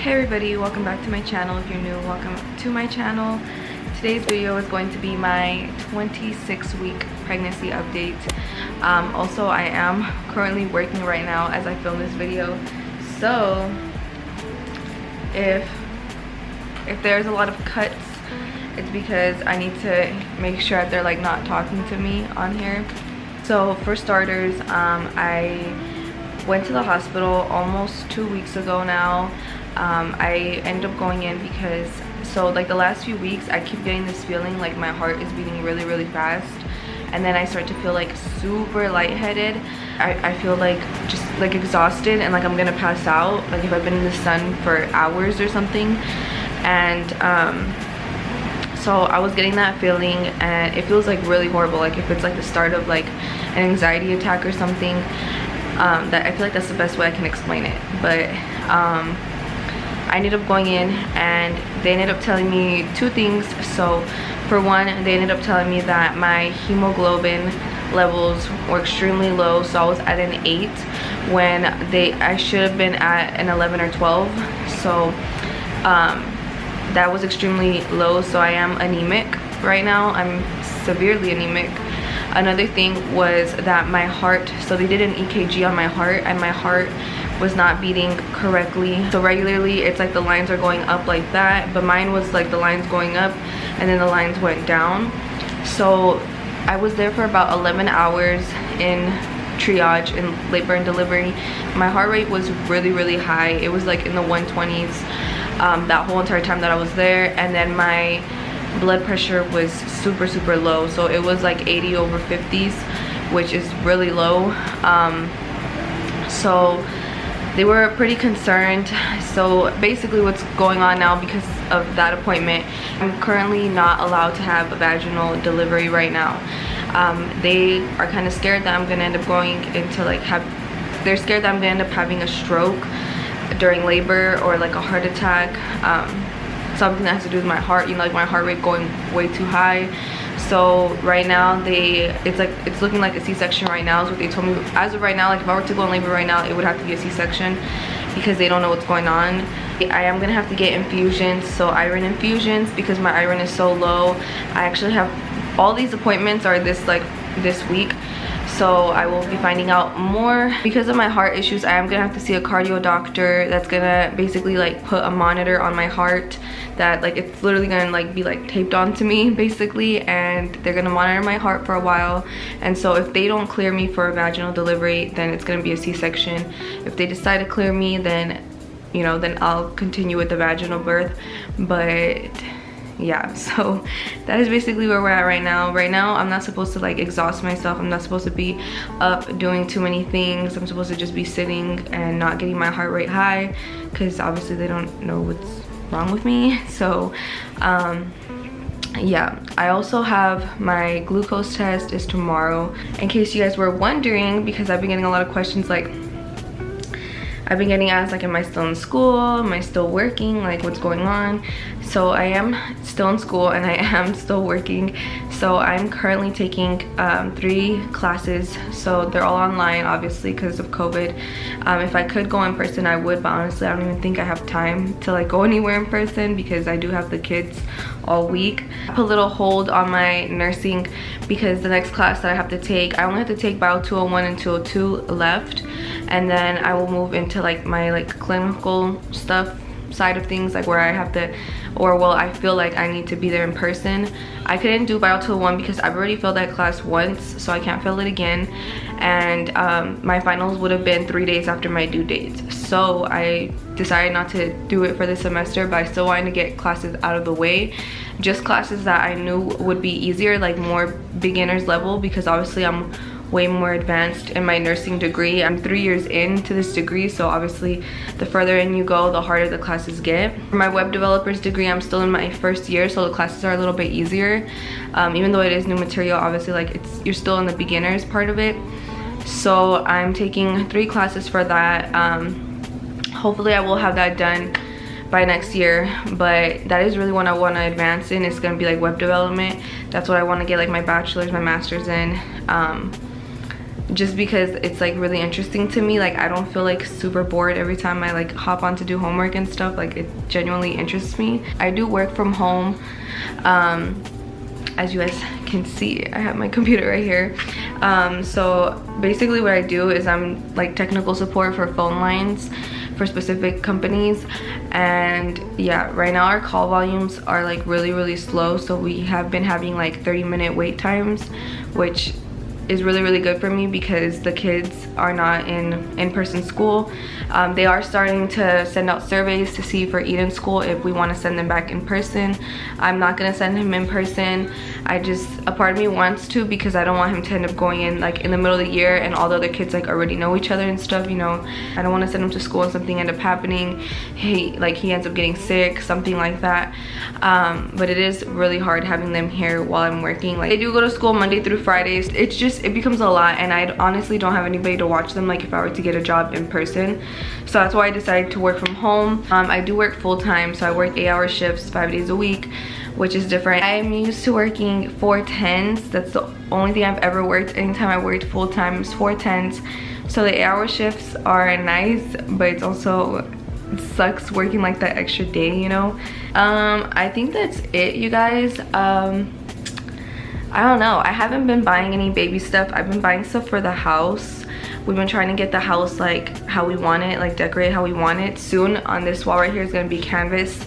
Hey everybody, welcome back to my channel. If you're new, welcome to my channel. Today's video is going to be my 26-week pregnancy update. Also, I am currently working right now as I film this video, so if there's a lot of cuts, it's because I need to make sure that they're like not talking to me on here. So for starters, I went to the hospital almost 2 weeks ago now. I ended up going in because like the last few weeks I keep getting this feeling like my heart is beating really fast, and then I start to feel like super lightheaded. I feel like just like exhausted and like I'm gonna pass out, like if I've been in the sun for hours or something. And so I was getting that feeling, and it feels like really horrible, like if it's like the start of like an anxiety attack or something. That I feel like that's the best way I can explain it. But I ended up going in and they ended up telling me two things. So for one, they ended up telling me that my hemoglobin levels were extremely low, so I was at an 8 when I should have been at an 11 or 12. So that was extremely low, so I am anemic right now. I'm severely anemic. Another thing was that my heart, so they did an EKG on my heart, and my heart was not beating correctly. So regularly it's like the lines are going up like that, but mine was like the lines going up and then the lines went down. So I was there for about 11 hours in triage in labor and delivery. My heart rate was really high. It was like in the 120s that whole entire time that I was there. And then my blood pressure was super low, so it was like 80/50s, which is really low. So they were pretty concerned. So basically what's going on now, because of that appointment, I'm currently not allowed to have a vaginal delivery right now. They are kind of scared that I'm gonna end up going into like they're scared that I'm gonna end up having a stroke during labor or like a heart attack, something that has to do with my heart, you know, like my heart rate going way too high. So right now it's looking like a C-section right now is what they told me. As of right now, like if I were to go in labor right now, it would have to be a C-section because they don't know what's going on. I am gonna have to get infusions, so iron infusions, because my iron is so low. I actually have all these appointments are this week, so I will be finding out more. Because of my heart issues, I am gonna have to see a cardio doctor that's gonna basically like put a monitor on my heart that like it's literally gonna like be like taped onto me basically, and they're gonna monitor my heart for a while. And so if they don't clear me for a vaginal delivery, then it's gonna be a C-section. If they decide to clear me, then you know, then I'll continue with the vaginal birth. But yeah, so that is basically where we're at right now. Right now I'm not supposed to like exhaust myself. I'm not supposed to be up doing too many things. I'm supposed to just be sitting and not getting my heart rate high, because obviously they don't know what's wrong with me. So yeah, I also have my glucose test is tomorrow, in case you guys were wondering, because I've been getting a lot of questions. Like I've been getting asked like, am I still in school? Am I still working? Like what's going on? So I am still in school and I am still working. So I'm currently taking 3 classes. So they're all online, obviously, because of COVID. If I could go in person, I would, but honestly, I don't even think I have time to like go anywhere in person because I do have the kids all week. I put a little hold on my nursing because the next class that I have to take, I only have to take Bio 201 and 202 left, and then I will move into like my like clinical stuff side of things, like where I have to, or well, I feel like I need to be there in person. I couldn't do Bio 201 because I've already failed that class once, so I can't fail it again. And my finals would have been 3 days after my due dates, so I decided not to do it for this semester. But I still wanted to get classes out of the way, just classes that I knew would be easier, like more beginners level, because obviously I'm way more advanced in my nursing degree. I'm 3 years into this degree, so obviously the further in you go, the harder the classes get. For my web developers degree, I'm still in my first year, so the classes are a little bit easier. Even though it is new material, obviously like you're still in the beginners part of it. So I'm taking 3 classes for that. Hopefully I will have that done by next year, but that is really what I want to advance in. It's going to be like web development. That's what I want to get like my bachelor's, my master's in. just because it's like really interesting to me. Like I don't feel like super bored every time I like hop on to do homework and stuff. Like it genuinely interests me. I do work from home. As you guys can see, I have my computer right here. So basically what I do is I'm like technical support for phone lines for specific companies. And yeah, right now our call volumes are like really slow, so we have been having like 30-minute wait times, which is really good for me because the kids are not in in-person school. They are starting to send out surveys to see for Eden's school if we want to send them back in person. I'm not gonna send him in person. A part of me wants to, because I don't want him to end up going in like in the middle of the year and all the other kids like already know each other and stuff, you know. I don't want to send him to school and something end up happening. He ends up getting sick, something like that. But it is really hard having them here while I'm working. Like they do go to school Monday through Fridays. It becomes a lot, and I honestly don't have anybody to watch them like if I were to get a job in person. So that's why I decided to work from home. I do work full-time, so I work 8-hour shifts 5 days a week, which is different. I'm used to working 4/10s. That's the only thing I've ever worked. Anytime I worked full-time is 4/10s. So the 8-hour shifts are nice, but it's also, it sucks working like that extra day, you know. I think that's it, you guys. I don't know, I haven't been buying any baby stuff. I've been buying stuff for the house. We've been trying to get the house like how we want it, like decorate how we want it. Soon on this wall right here is gonna be canvas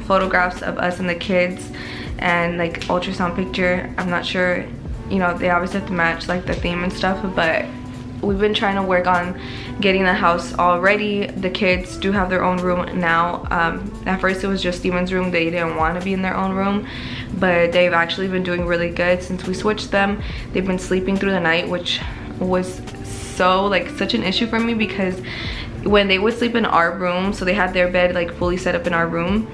photographs of us and the kids, and like ultrasound picture. I'm not sure, you know, they obviously have to match like the theme and stuff, but we've been trying to work on getting the house all ready. The kids do have their own room now. At first it was just Steven's room. They didn't want to be in their own room, but they've actually been doing really good since we switched them. They've been sleeping through the night, which was such an issue for me, because when they would sleep in our room, so they had their bed like fully set up in our room,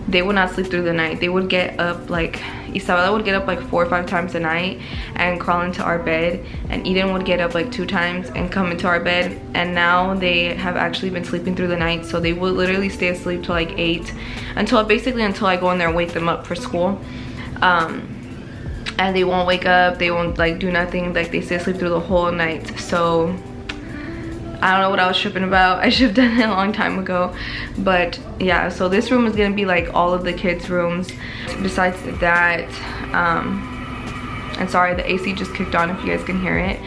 they would not sleep through the night. They would get up, like Isabella would get up like 4 or 5 times a night and crawl into our bed, and Eden would get up like 2 times and come into our bed. And now they have actually been sleeping through the night, so they will literally stay asleep till like 8, until I go in there and wake them up for school. And they won't wake up, they won't like do nothing, like they stay asleep through the whole night. So I don't know what I was tripping about. I should have done it a long time ago. But yeah, so this room is gonna be like all of the kids' rooms. Besides that, and sorry, the AC just kicked on if you guys can hear it.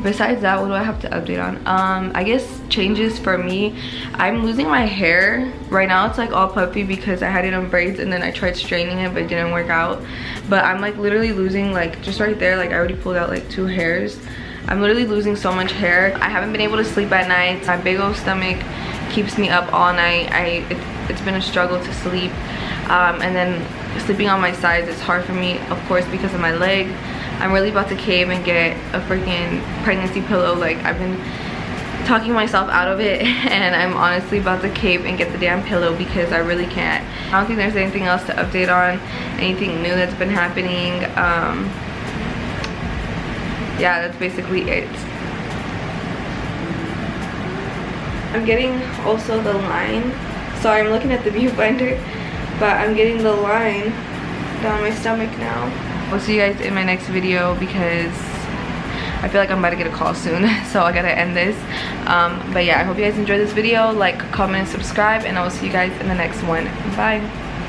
Besides that, what do I have to update on? I guess changes for me. I'm losing my hair. Right now it's like all puffy because I had it on braids, and then I tried straightening it but it didn't work out. But I'm like literally losing, like just right there, like I already pulled out like 2 hairs. I'm literally losing so much hair. I haven't been able to sleep at night. My big old stomach keeps me up all night. It's been a struggle to sleep. And then sleeping on my sides is hard for me, of course, because of my leg. I'm really about to cave and get a freaking pregnancy pillow. Like I've been talking myself out of it, and I'm honestly about to cave and get the damn pillow because I really can't. I don't think there's anything else to update on, anything new that's been happening. Yeah, that's basically it. I'm getting also the line. Sorry, I'm looking at the viewfinder, but I'm getting the line down my stomach now. I'll see you guys in my next video because I feel like I'm about to get a call soon, so I gotta end this. But yeah, I hope you guys enjoyed this video. Like, comment, and subscribe, and I will see you guys in the next one. Bye.